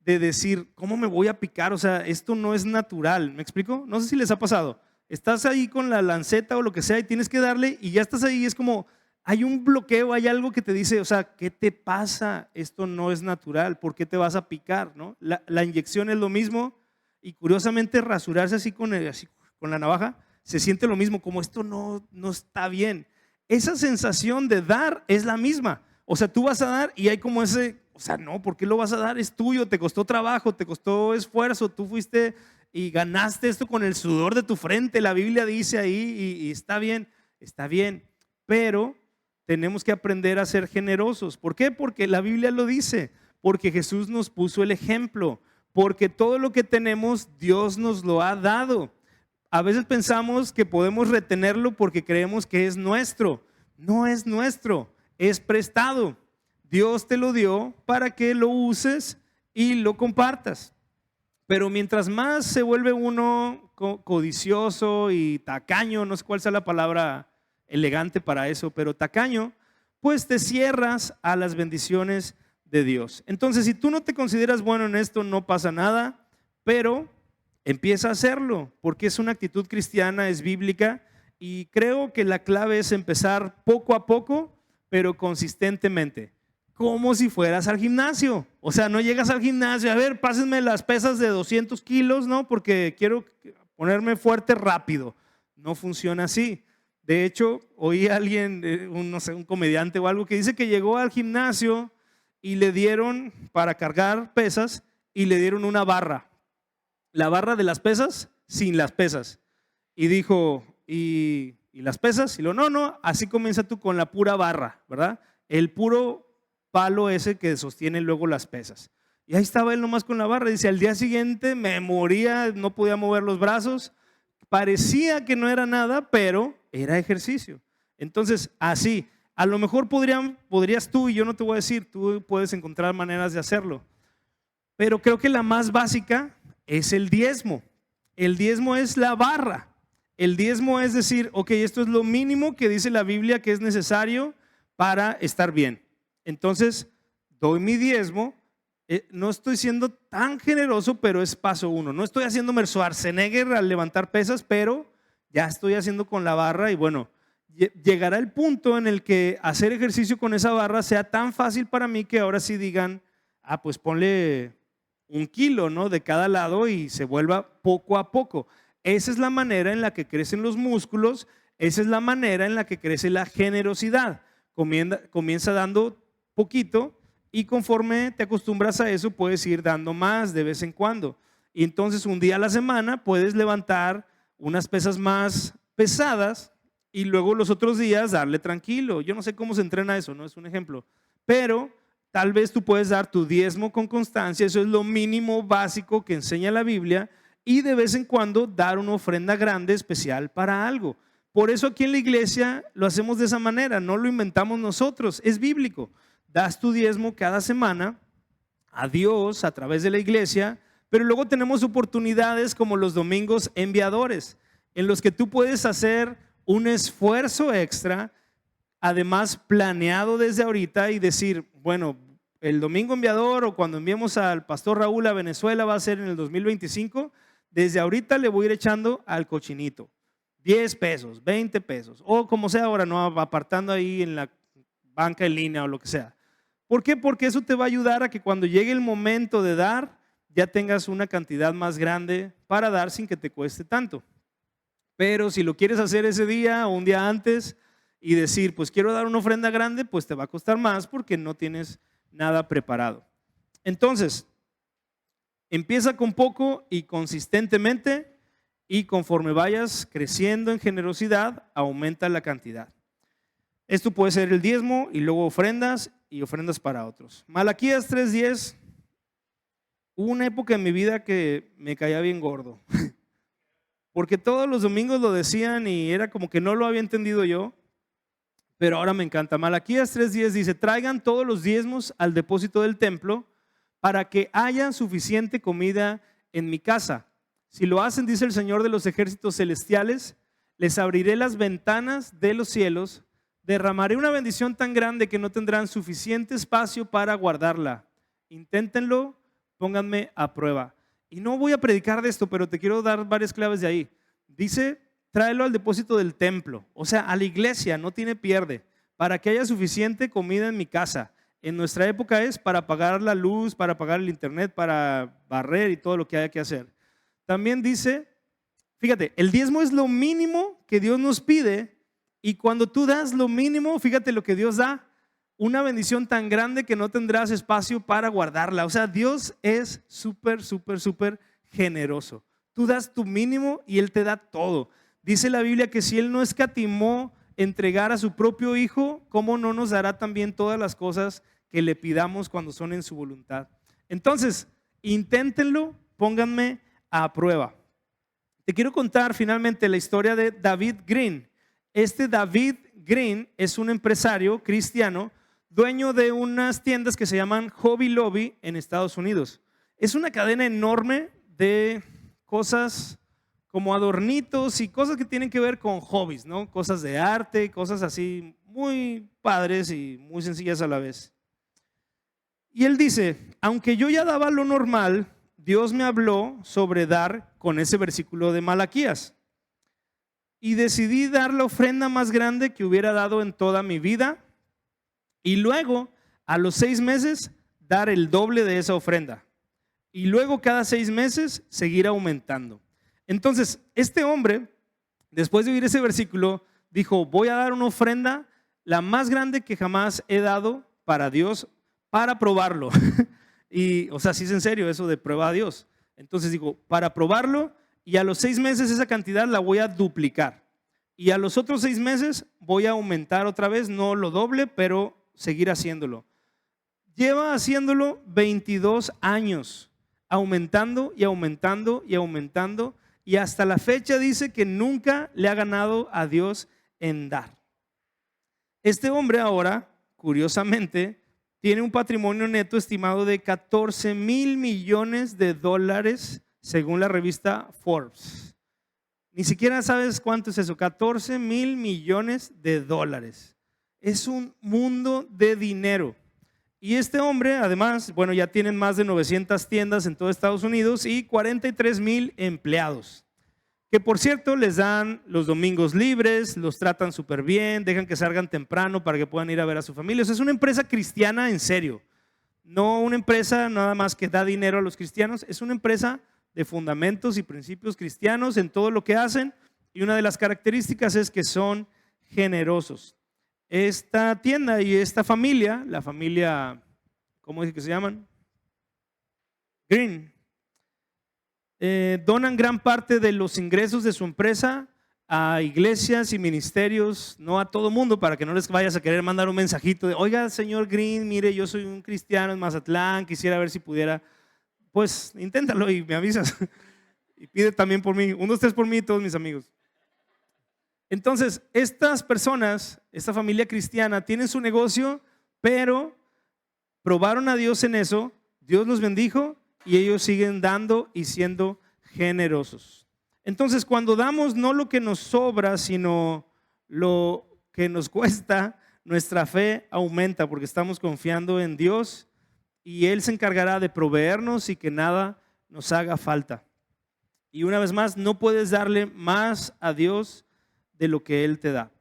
de decir, ¿cómo me voy a picar? O sea, esto no es natural, ¿me explico? No sé si les ha pasado. Estás ahí con la lanceta o lo que sea y tienes que darle y ya estás ahí, es como, hay un bloqueo, hay algo que te dice, o sea, ¿qué te pasa? Esto no es natural, ¿por qué te vas a picar? ¿No? La inyección es lo mismo y curiosamente rasurarse así con la navaja se siente lo mismo, como esto no está bien. Esa sensación de dar es la misma. O sea, tú vas a dar y hay como ese, o sea, no, ¿por qué lo vas a dar? Es tuyo, te costó trabajo, te costó esfuerzo, tú fuiste y ganaste esto con el sudor de tu frente. La Biblia dice ahí y está bien, pero tenemos que aprender a ser generosos. ¿Por qué? Porque la Biblia lo dice, porque Jesús nos puso el ejemplo, porque todo lo que tenemos Dios nos lo ha dado. A veces pensamos que podemos retenerlo porque creemos que es nuestro. No es nuestro, es prestado. Dios te lo dio para que lo uses y lo compartas. Pero mientras más se vuelve uno codicioso y tacaño, no sé cuál sea la palabra elegante para eso, pero tacaño, pues te cierras a las bendiciones de Dios. Entonces, si tú no te consideras bueno en esto, no pasa nada, pero empieza a hacerlo, porque es una actitud cristiana, es bíblica, y creo que la clave es empezar poco a poco, pero consistentemente, como si fueras al gimnasio. O sea, no llegas al gimnasio, a ver, pásenme las pesas de 200 kilos, ¿no? Porque quiero ponerme fuerte rápido. No funciona así. De hecho, oí a alguien, no sé, un comediante o algo, que dice que llegó al gimnasio y le dieron para cargar pesas y le dieron una barra. La barra de las pesas sin las pesas. Y dijo, ¿y las pesas? Y lo no, así comienza tú con la pura barra, ¿verdad? El puro palo ese que sostiene luego las pesas. Y ahí estaba él nomás con la barra. Dice, al día siguiente me moría, no podía mover los brazos. Parecía que no era nada, pero era ejercicio. Entonces, así, a lo mejor podrías tú, y yo no te voy a decir, tú puedes encontrar maneras de hacerlo. Pero creo que la más básica es el diezmo. El diezmo es la barra. El diezmo es decir, ok, esto es lo mínimo que dice la Biblia que es necesario para estar bien. Entonces, doy mi diezmo no estoy siendo tan generoso, pero es paso uno. No estoy haciéndome Schwarzenegger al levantar pesas, pero ya estoy haciendo con la barra y bueno, llegará el punto en el que hacer ejercicio con esa barra sea tan fácil para mí que ahora sí digan, pues ponle 1 kilo, ¿no? De cada lado y se vuelva poco a poco. Esa es la manera en la que crecen los músculos, esa es la manera en la que crece la generosidad. Comienza dando poquito y conforme te acostumbras a eso puedes ir dando más de vez en cuando. Y entonces un día a la semana puedes levantar unas pesas más pesadas y luego los otros días darle tranquilo. Yo no sé cómo se entrena eso, no es un ejemplo, pero tal vez tú puedes dar tu diezmo con constancia, eso es lo mínimo básico que enseña la Biblia, y de vez en cuando dar una ofrenda grande especial para algo. Por eso aquí en la iglesia lo hacemos de esa manera, no lo inventamos nosotros, es bíblico. Das tu diezmo cada semana a Dios a través de la iglesia, pero luego tenemos oportunidades como los domingos enviadores, en los que tú puedes hacer un esfuerzo extra, además planeado desde ahorita y decir, bueno, el domingo enviador o cuando enviemos al pastor Raúl a Venezuela va a ser en el 2025, desde ahorita le voy a ir echando al cochinito, 10 pesos, 20 pesos, o como sea ahora, no apartando ahí en la banca en línea o lo que sea. ¿Por qué? Porque eso te va a ayudar a que cuando llegue el momento de dar, ya tengas una cantidad más grande para dar sin que te cueste tanto. Pero si lo quieres hacer ese día o un día antes y decir, pues quiero dar una ofrenda grande, pues te va a costar más porque no tienes nada preparado. Entonces, empieza con poco y consistentemente, y conforme vayas creciendo en generosidad, aumenta la cantidad. Esto puede ser el diezmo y luego ofrendas y ofrendas para otros. Malaquías 3:10, hubo una época en mi vida que me caía bien gordo, porque todos los domingos lo decían y era como que no lo había entendido yo, pero ahora me encanta. Malaquías 3:10 dice, traigan todos los diezmos al depósito del templo para que haya suficiente comida en mi casa. Si lo hacen, dice el Señor de los ejércitos celestiales, les abriré las ventanas de los cielos, derramaré una bendición tan grande que no tendrán suficiente espacio para guardarla. Inténtenlo, pónganme a prueba. Y no voy a predicar de esto, pero te quiero dar varias claves de ahí. Dice, tráelo al depósito del templo, o sea, a la iglesia, no tiene pierde, para que haya suficiente comida en mi casa. En nuestra época es para pagar la luz, para pagar el internet, para barrer y todo lo que haya que hacer. También dice, fíjate, el diezmo es lo mínimo que Dios nos pide, y cuando tú das lo mínimo, fíjate lo que Dios da, una bendición tan grande que no tendrás espacio para guardarla. O sea, Dios es súper, súper, súper generoso. Tú das tu mínimo y Él te da todo. Dice la Biblia que si Él no escatimó entregar a su propio Hijo, ¿cómo no nos dará también todas las cosas que le pidamos cuando son en su voluntad? Entonces, inténtenlo, pónganme a prueba. Te quiero contar finalmente la historia de David Green. Este David Green es un empresario cristiano, dueño de unas tiendas que se llaman Hobby Lobby en Estados Unidos. Es una cadena enorme de cosas como adornitos y cosas que tienen que ver con hobbies, ¿no? Cosas de arte, cosas así muy padres y muy sencillas a la vez. Y él dice, aunque yo ya daba lo normal, Dios me habló sobre dar con ese versículo de Malaquías. Y decidí dar la ofrenda más grande que hubiera dado en toda mi vida. Y luego, a los 6 meses, dar el doble de esa ofrenda. Y luego, cada 6 meses, seguir aumentando. Entonces, este hombre, después de oír ese versículo, dijo, voy a dar una ofrenda, la más grande que jamás he dado para Dios, para probarlo. Y, o sea, sí es en serio eso de prueba a Dios. Entonces digo, para probarlo, y a los 6 meses esa cantidad la voy a duplicar. Y a los otros 6 meses voy a aumentar otra vez, no lo doble, pero seguir haciéndolo. Lleva haciéndolo 22 años, aumentando y aumentando y aumentando. Y hasta la fecha dice que nunca le ha ganado a Dios en dar. Este hombre ahora, curiosamente, tiene un patrimonio neto estimado de 14,000 millones de dólares según la revista Forbes. Ni siquiera sabes cuánto es eso, 14,000 millones de dólares. Es un mundo de dinero. Y este hombre, además, bueno, ya tienen más de 900 tiendas en todo Estados Unidos y 43,000 empleados. Que por cierto, les dan los domingos libres, los tratan súper bien, dejan que salgan temprano para que puedan ir a ver a su familia. O sea, es una empresa cristiana en serio. No una empresa nada más que da dinero a los cristianos, es una empresa de fundamentos y principios cristianos en todo lo que hacen. Y una de las características es que son generosos. Esta tienda y esta familia, la familia, ¿cómo es que se llaman? Green, donan gran parte de los ingresos de su empresa a iglesias y ministerios, no a todo mundo, para que no les vayas a querer mandar un mensajito de, oiga, señor Green, mire, yo soy un cristiano en Mazatlán, quisiera ver si pudiera, pues inténtalo y me avisas. Y pide también por mí, 1, 2, 3 por mí y todos mis amigos. Entonces, estas personas, esta familia cristiana, tienen su negocio, pero probaron a Dios en eso, Dios los bendijo y ellos siguen dando y siendo generosos. Entonces, cuando damos no lo que nos sobra, sino lo que nos cuesta, nuestra fe aumenta porque estamos confiando en Dios y Él se encargará de proveernos y que nada nos haga falta. Y una vez más, no puedes darle más a Dios de lo que Él te da.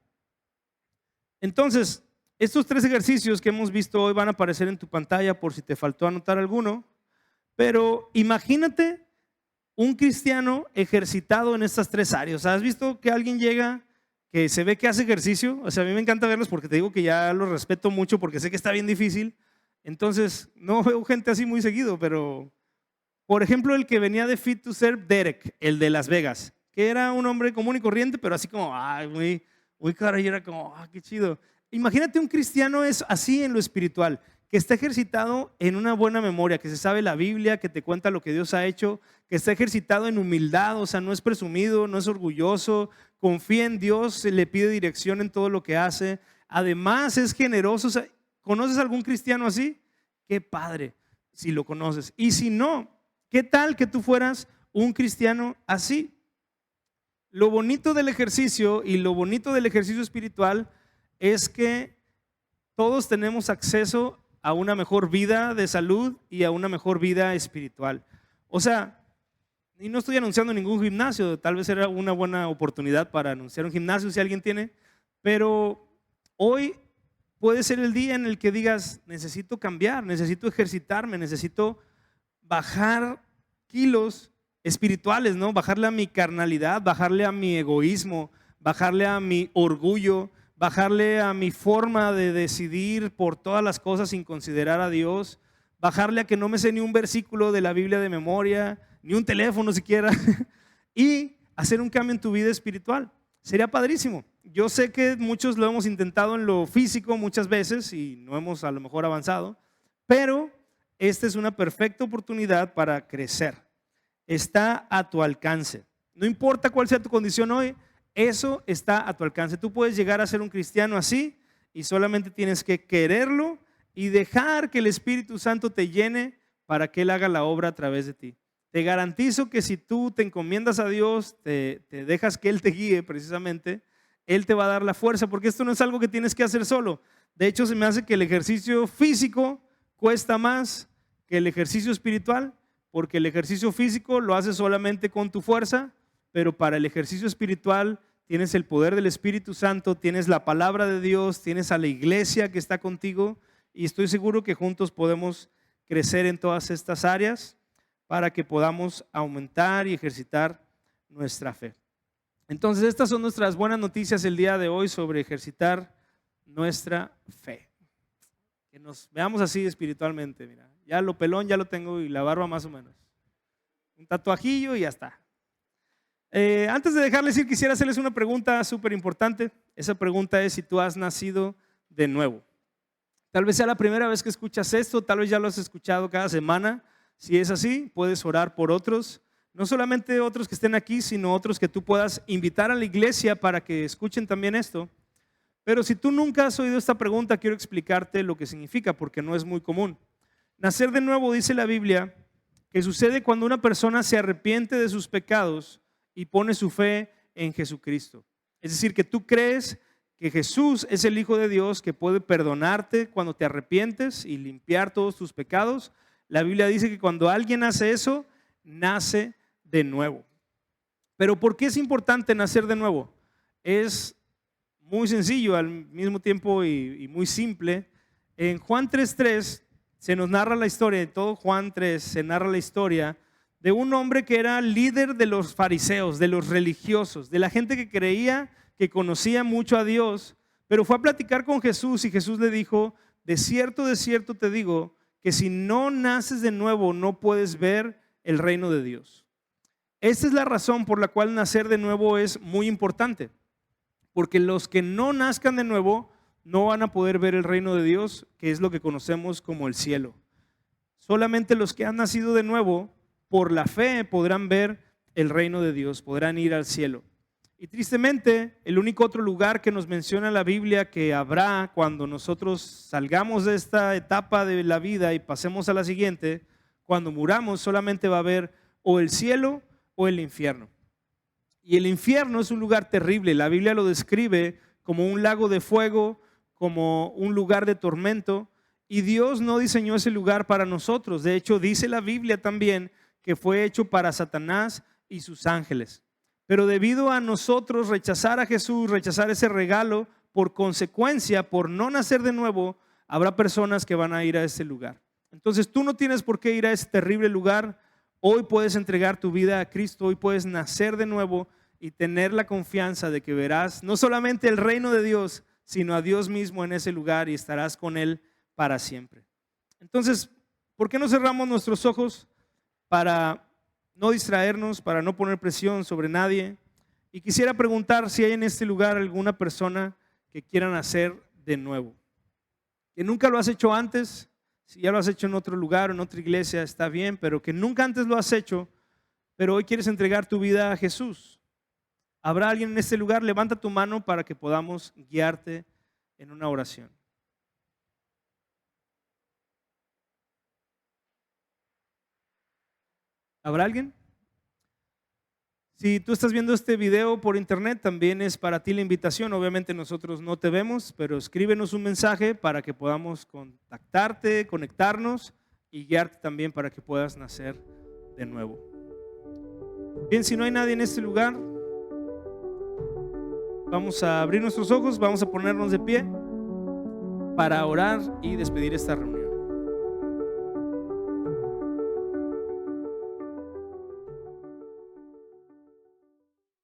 Entonces, estos 3 ejercicios que hemos visto hoy van a aparecer en tu pantalla por si te faltó anotar alguno, pero imagínate un cristiano ejercitado en estas 3 áreas. ¿Has visto que alguien llega que se ve que hace ejercicio? O sea, a mí me encanta verlos porque te digo que ya los respeto mucho porque sé que está bien difícil. Entonces, no veo gente así muy seguido, pero por ejemplo, el que venía de Fit to Serve, Derek, el de Las Vegas, que era un hombre común y corriente, pero así como, muy caro, y era como, qué chido. Imagínate un cristiano es así en lo espiritual, que está ejercitado en una buena memoria, que se sabe la Biblia, que te cuenta lo que Dios ha hecho, que está ejercitado en humildad, o sea, no es presumido, no es orgulloso, confía en Dios, le pide dirección en todo lo que hace, además es generoso. O sea, ¿conoces algún cristiano así? Qué padre si lo conoces. Y si no, ¿qué tal que tú fueras un cristiano así? Lo bonito del ejercicio y lo bonito del ejercicio espiritual es que todos tenemos acceso a una mejor vida de salud y a una mejor vida espiritual. O sea, y no estoy anunciando ningún gimnasio, tal vez era una buena oportunidad para anunciar un gimnasio si alguien tiene, pero hoy puede ser el día en el que digas, necesito cambiar, necesito ejercitarme, necesito bajar kilos espirituales, ¿no? Bajarle a mi carnalidad, bajarle a mi egoísmo, bajarle a mi orgullo, bajarle a mi forma de decidir por todas las cosas sin considerar a Dios, bajarle a que no me sé ni un versículo de la Biblia de memoria, ni un teléfono siquiera, y hacer un cambio en tu vida espiritual. Sería padrísimo. Yo sé que muchos lo hemos intentado en lo físico muchas veces y no hemos a lo mejor avanzado, pero esta es una perfecta oportunidad para crecer. Está a tu alcance. No importa cuál sea tu condición hoy, eso está a tu alcance. Tú puedes llegar a ser un cristiano así y solamente tienes que quererlo y dejar que el Espíritu Santo te llene para que Él haga la obra a través de ti. Te garantizo que si tú te encomiendas a Dios, te dejas que Él te guíe precisamente, Él te va a dar la fuerza, porque esto no es algo que tienes que hacer solo. De hecho, se me hace que el ejercicio físico cuesta más que el ejercicio espiritual, porque el ejercicio físico lo haces solamente con tu fuerza, pero para el ejercicio espiritual tienes el poder del Espíritu Santo, tienes la palabra de Dios, tienes a la iglesia que está contigo y estoy seguro que juntos podemos crecer en todas estas áreas para que podamos aumentar y ejercitar nuestra fe. Entonces, estas son nuestras buenas noticias el día de hoy sobre ejercitar nuestra fe. Que nos veamos así espiritualmente, mira. Ya lo pelón ya lo tengo y la barba más o menos. Un tatuajillo y ya está. Antes de dejarles ir, quisiera hacerles una pregunta súper importante. Esa pregunta es si tú has nacido de nuevo. Tal vez sea la primera vez que escuchas esto, tal vez ya lo has escuchado cada semana. Si es así, puedes orar por otros. No solamente otros que estén aquí, sino otros que tú puedas invitar a la iglesia para que escuchen también esto. Pero si tú nunca has oído esta pregunta, quiero explicarte lo que significa, porque no es muy común. Nacer de nuevo, dice la Biblia, que sucede cuando una persona se arrepiente de sus pecados y pone su fe en Jesucristo. Es decir, que tú crees que Jesús es el Hijo de Dios que puede perdonarte cuando te arrepientes y limpiar todos tus pecados. La Biblia dice que cuando alguien hace eso, nace de nuevo. Pero ¿por qué es importante nacer de nuevo? Es muy sencillo al mismo tiempo y muy simple. En Juan 3:3 se nos narra la historia, en todo Juan 3 se narra la historia de un hombre que era líder de los fariseos, de los religiosos, de la gente que creía que conocía mucho a Dios, pero fue a platicar con Jesús y Jesús le dijo: de cierto te digo que si no naces de nuevo no puedes ver el reino de Dios. Esta es la razón por la cual nacer de nuevo es muy importante, porque los que no nazcan de nuevo no van a poder ver el reino de Dios, que es lo que conocemos como el cielo. Solamente los que han nacido de nuevo por la fe podrán ver el reino de Dios, podrán ir al cielo. Y tristemente, el único otro lugar que nos menciona la Biblia que habrá cuando nosotros salgamos de esta etapa de la vida y pasemos a la siguiente, cuando muramos, solamente va a haber o el cielo o el infierno. Y el infierno es un lugar terrible. La Biblia lo describe como un lago de fuego, como un lugar de tormento. Y Dios no diseñó ese lugar para nosotros. De hecho, dice la Biblia también que fue hecho para Satanás y sus ángeles. Pero debido a nosotros rechazar a Jesús, rechazar ese regalo, por consecuencia, por no nacer de nuevo, habrá personas que van a ir a ese lugar. Entonces tú no tienes por qué ir a ese terrible lugar. Hoy puedes entregar tu vida a Cristo, hoy puedes nacer de nuevo y tener la confianza de que verás no solamente el reino de Dios, sino a Dios mismo en ese lugar y estarás con Él para siempre. Entonces, ¿por qué no cerramos nuestros ojos para no distraernos, para no poner presión sobre nadie? Y quisiera preguntar si hay en este lugar alguna persona que quiera nacer de nuevo, que nunca lo has hecho antes. Si ya lo has hecho en otro lugar, en otra iglesia, está bien, pero que nunca antes lo has hecho, pero hoy quieres entregar tu vida a Jesús. ¿Habrá alguien en este lugar? Levanta tu mano para que podamos guiarte en una oración. ¿Habrá alguien? Si tú estás viendo este video por internet, también es para ti la invitación. Obviamente nosotros no te vemos, pero escríbenos un mensaje para que podamos contactarte, conectarnos y guiarte también para que puedas nacer de nuevo. Bien, si no hay nadie en este lugar, vamos a abrir nuestros ojos, vamos a ponernos de pie para orar y despedir esta reunión.